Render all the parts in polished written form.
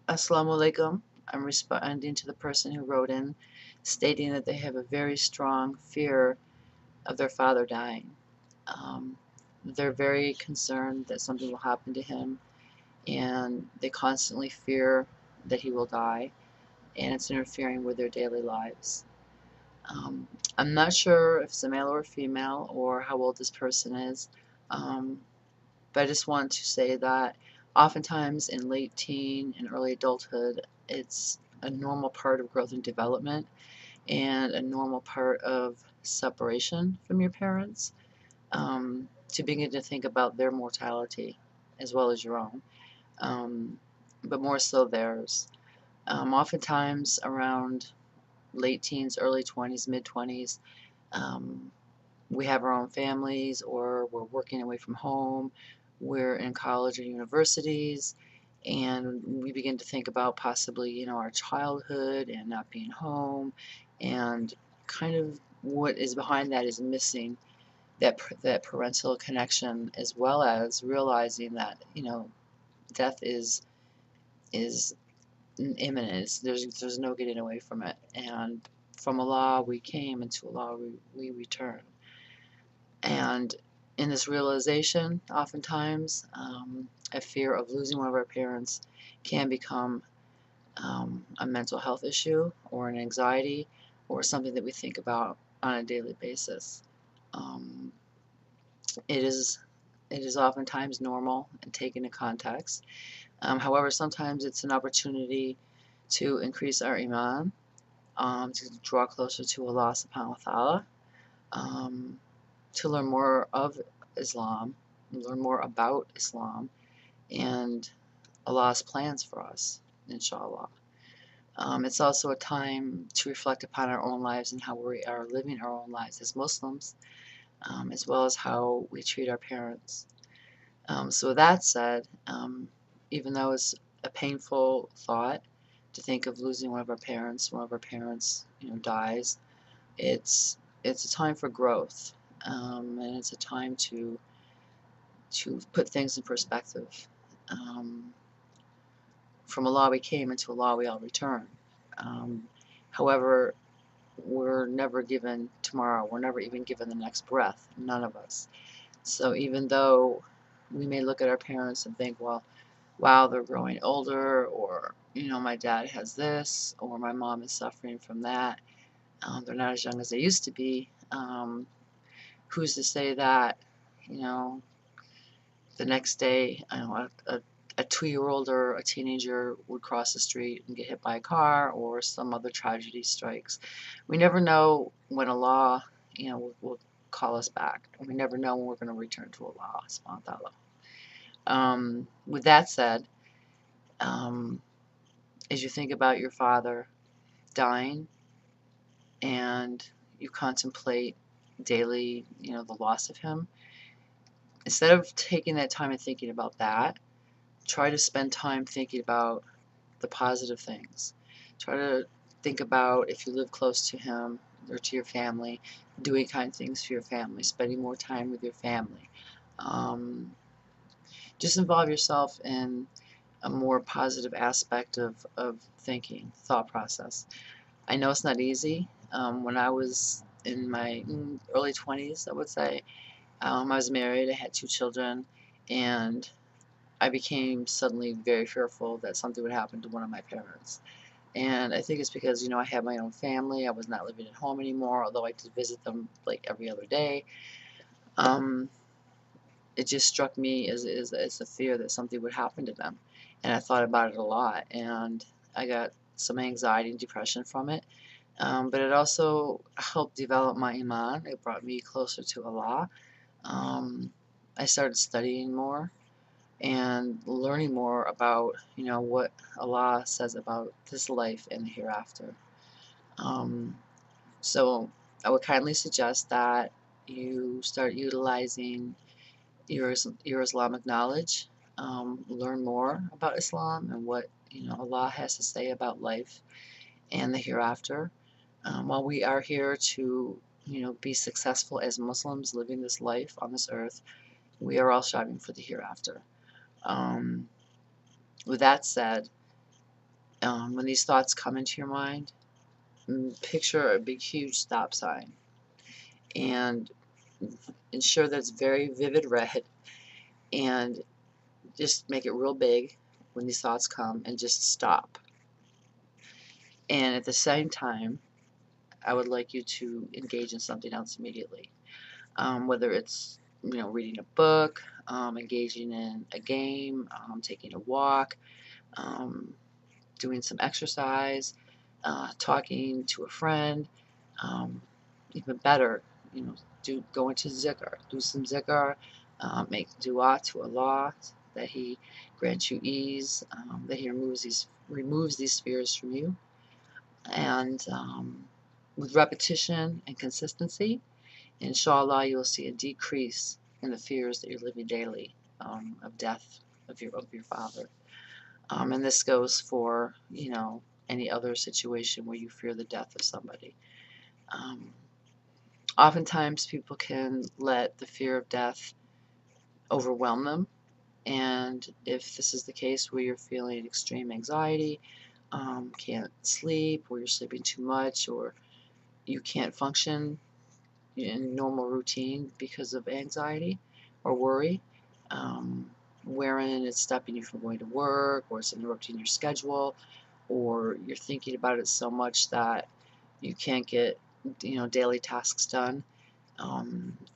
Assalamu alaikum. I'm responding to the person who wrote in stating that they have a very strong fear of their father dying. Um, they're very concerned that something will happen to him, and they constantly fear that he will die, and it's interfering with their daily lives. Um, I'm not sure if it's a male or a female or how old this person is, um, but I just want to say that oftentimes in late teen and early adulthood, it's a normal part of growth and development and a normal part of separation from your parents, to begin to think about their mortality as well as your own, um, but more so theirs. Oftentimes around late teens, early 20s, mid 20s, um, we have our own families or we're working away from home, we're in college or universities, and we begin to think about possibly, our childhood and not being home, and kind of what is behind that is missing that parental connection, as well as realizing that, death is imminent. There's no getting away from it, and from Allah we came, and to Allah we return. And in this realization, oftentimes, a fear of losing one of our parents can become a mental health issue or an anxiety or something that we think about on a daily basis. Um, it is it is oftentimes normal and taken in context. However, sometimes it's an opportunity to increase our iman, to draw closer to Allah subhanahu wa ta'ala, um, to learn more of Islam, learn more about Islam and Allah's plans for us, inshallah. It's also a time to reflect upon our own lives and how we are living our own lives as Muslims, as well as how we treat our parents. So with that said, even though it's a painful thought to think of losing one of our parents, dies, it's a time for growth, and it's a time to put things in perspective. Um, from Allah we came, and to Allah we all return. Um, However, we're never given tomorrow. We're never even given the next breath. None of us. So even though we may look at our parents and think, well, wow, they're growing older, or my dad has this, or my mom is suffering from that. They're not as young as they used to be. Who's to say that, you know, the next day, I don't know, a 2-year-old or a teenager would cross the street and get hit by a car, or some other tragedy strikes. We never know when Allah, will call us back. And we never know when we're going to return to Allah subhanahu wa ta'ala. With that said, um, as you think about your father dying and you contemplate daily, the loss of him, instead of taking that time and thinking about that, try to spend time thinking about the positive things. Try to think about, if you live close to him or to your family, doing kind things for your family, spending more time with your family. Um, just involve yourself in a more positive aspect of thinking, thought process. I know it's not easy. When I was in my early 20s, I would say, I was married, I had 2 children, and I became suddenly very fearful that something would happen to one of my parents. And I think it's because, I had my own family. I was not living at home anymore, although I did visit them like every other day. Um, it just struck me as a fear that something would happen to them. And I thought about it a lot, and I got some anxiety and depression from it. But it also helped develop my iman. It brought me closer to Allah. Um, I started studying more and learning more about, what Allah says about this life and the hereafter. Um, so I would kindly suggest that you start utilizing your Islamic knowledge, learn more about Islam and what, Allah has to say about life and the hereafter. While we are here to, be successful as Muslims living this life on this earth, we are all striving for the hereafter. Um, with that said, When these thoughts come into your mind, picture a big, huge stop sign and ensure that it's very vivid red, and just make it real big when these thoughts come and just stop. And at the same time, I would like you to engage in something else immediately. Whether it's reading a book, engaging in a game, taking a walk, um, doing some exercise, talking to a friend, um, even better, go into zikr, do some zikr, make dua to Allah that He grants you ease, that He removes these fears from you, and with repetition and consistency, inshallah, you will see a decrease in the fears that you're living daily, of death of your father. And this goes for any other situation where you fear the death of somebody. Oftentimes people can let the fear of death overwhelm them, and if this is the case where you're feeling extreme anxiety, can't sleep, or you're sleeping too much, or you can't function in normal routine because of anxiety or worry, wherein it's stopping you from going to work, or it's interrupting your schedule, or you're thinking about it so much that you can't get daily tasks done,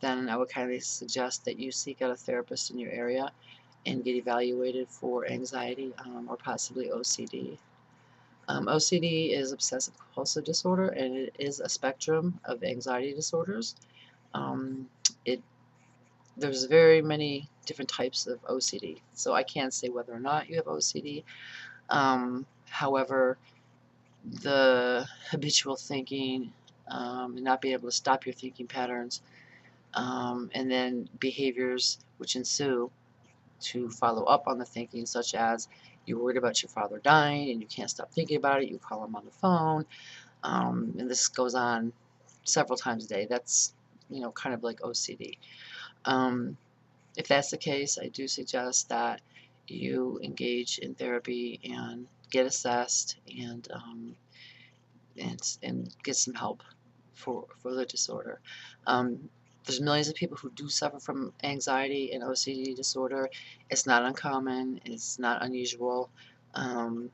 then I would kindly suggest that you seek out a therapist in your area and get evaluated for anxiety, or possibly OCD. OCD is obsessive compulsive disorder, and it is a spectrum of anxiety disorders. Um, it There's very many different types of OCD, so I can't say whether or not you have OCD. However, the habitual thinking, and not being able to stop your thinking patterns, and then behaviors which ensue to follow up on the thinking, such as you're worried about your father dying and you can't stop thinking about it, you call him on the phone, and this goes on several times a day. That's kind of like OCD. If that's the case, I do suggest that you engage in therapy and get assessed, and get some help for the disorder. There's millions of people who do suffer from anxiety and OCD disorder. It's not uncommon. It's not unusual. Um,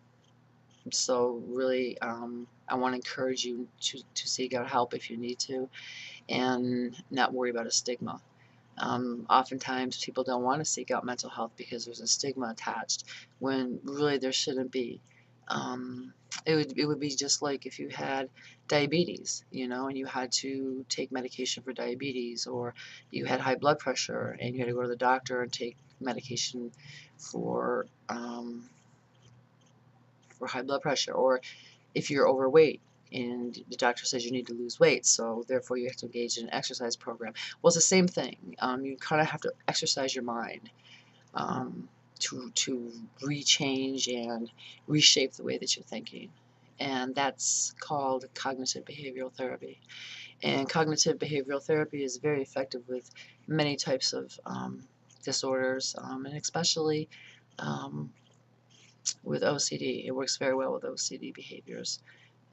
so really, I want to encourage you to seek out help if you need to, and not worry about a stigma. Oftentimes people don't want to seek out mental health because there's a stigma attached, when really there shouldn't be. It would be just like if you had diabetes, and you had to take medication for diabetes, or you had high blood pressure and you had to go to the doctor and take medication for high blood pressure, or if you're overweight and the doctor says you need to lose weight, so therefore you have to engage in an exercise program. Well, it's the same thing. You kind of have to exercise your mind, to rechange and reshape the way that you're thinking. And that's called cognitive behavioral therapy. And cognitive behavioral therapy is very effective with many types of disorders, and especially um, with OCD. It works very well with OCD behaviors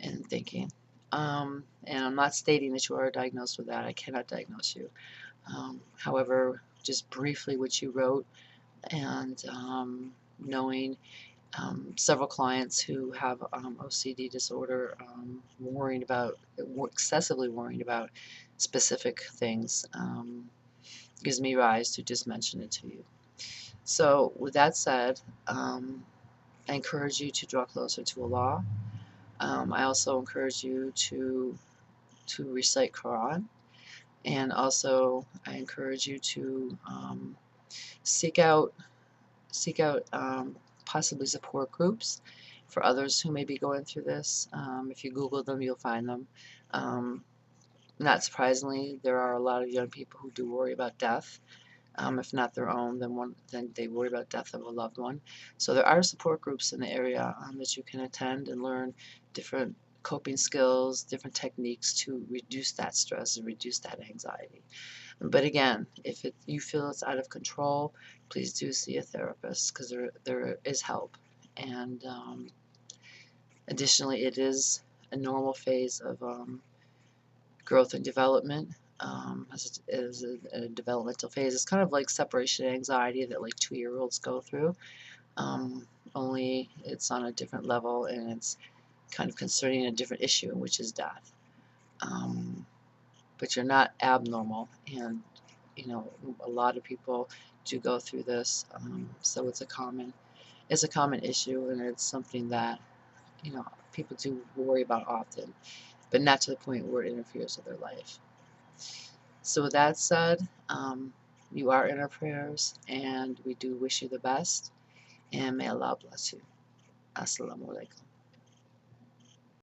and thinking. And I'm not stating that you are diagnosed with that. I cannot diagnose you. However, just briefly what you wrote, and knowing several clients who have OCD disorder, excessively worrying about specific things, gives me rise to just mention it to you. So with that said, I encourage you to draw closer to Allah. I also encourage you to recite Quran, and also I encourage you to seek out possibly support groups for others who may be going through this. If you Google them, you'll find them. Um, Not surprisingly, there are a lot of young people who do worry about death. If not their own, then they worry about death of a loved one. So there are support groups in the area that you can attend and learn different coping skills, different techniques to reduce that stress and reduce that anxiety. But again, if you feel it's out of control, please do see a therapist, because there is help. And Additionally, it is a normal phase of growth and development. As a developmental phase, it's kind of like separation anxiety that like 2-year-olds go through. Only it's on a different level, and it's kind of concerning a different issue, which is death. But you're not abnormal, and you know, a lot of people do go through this. So it's a common issue, and it's something that, you know, people do worry about often, but not to the point where it interferes with their life. So with that said, you are in our prayers, and we do wish you the best, and may Allah bless you. Assalamu alaikum.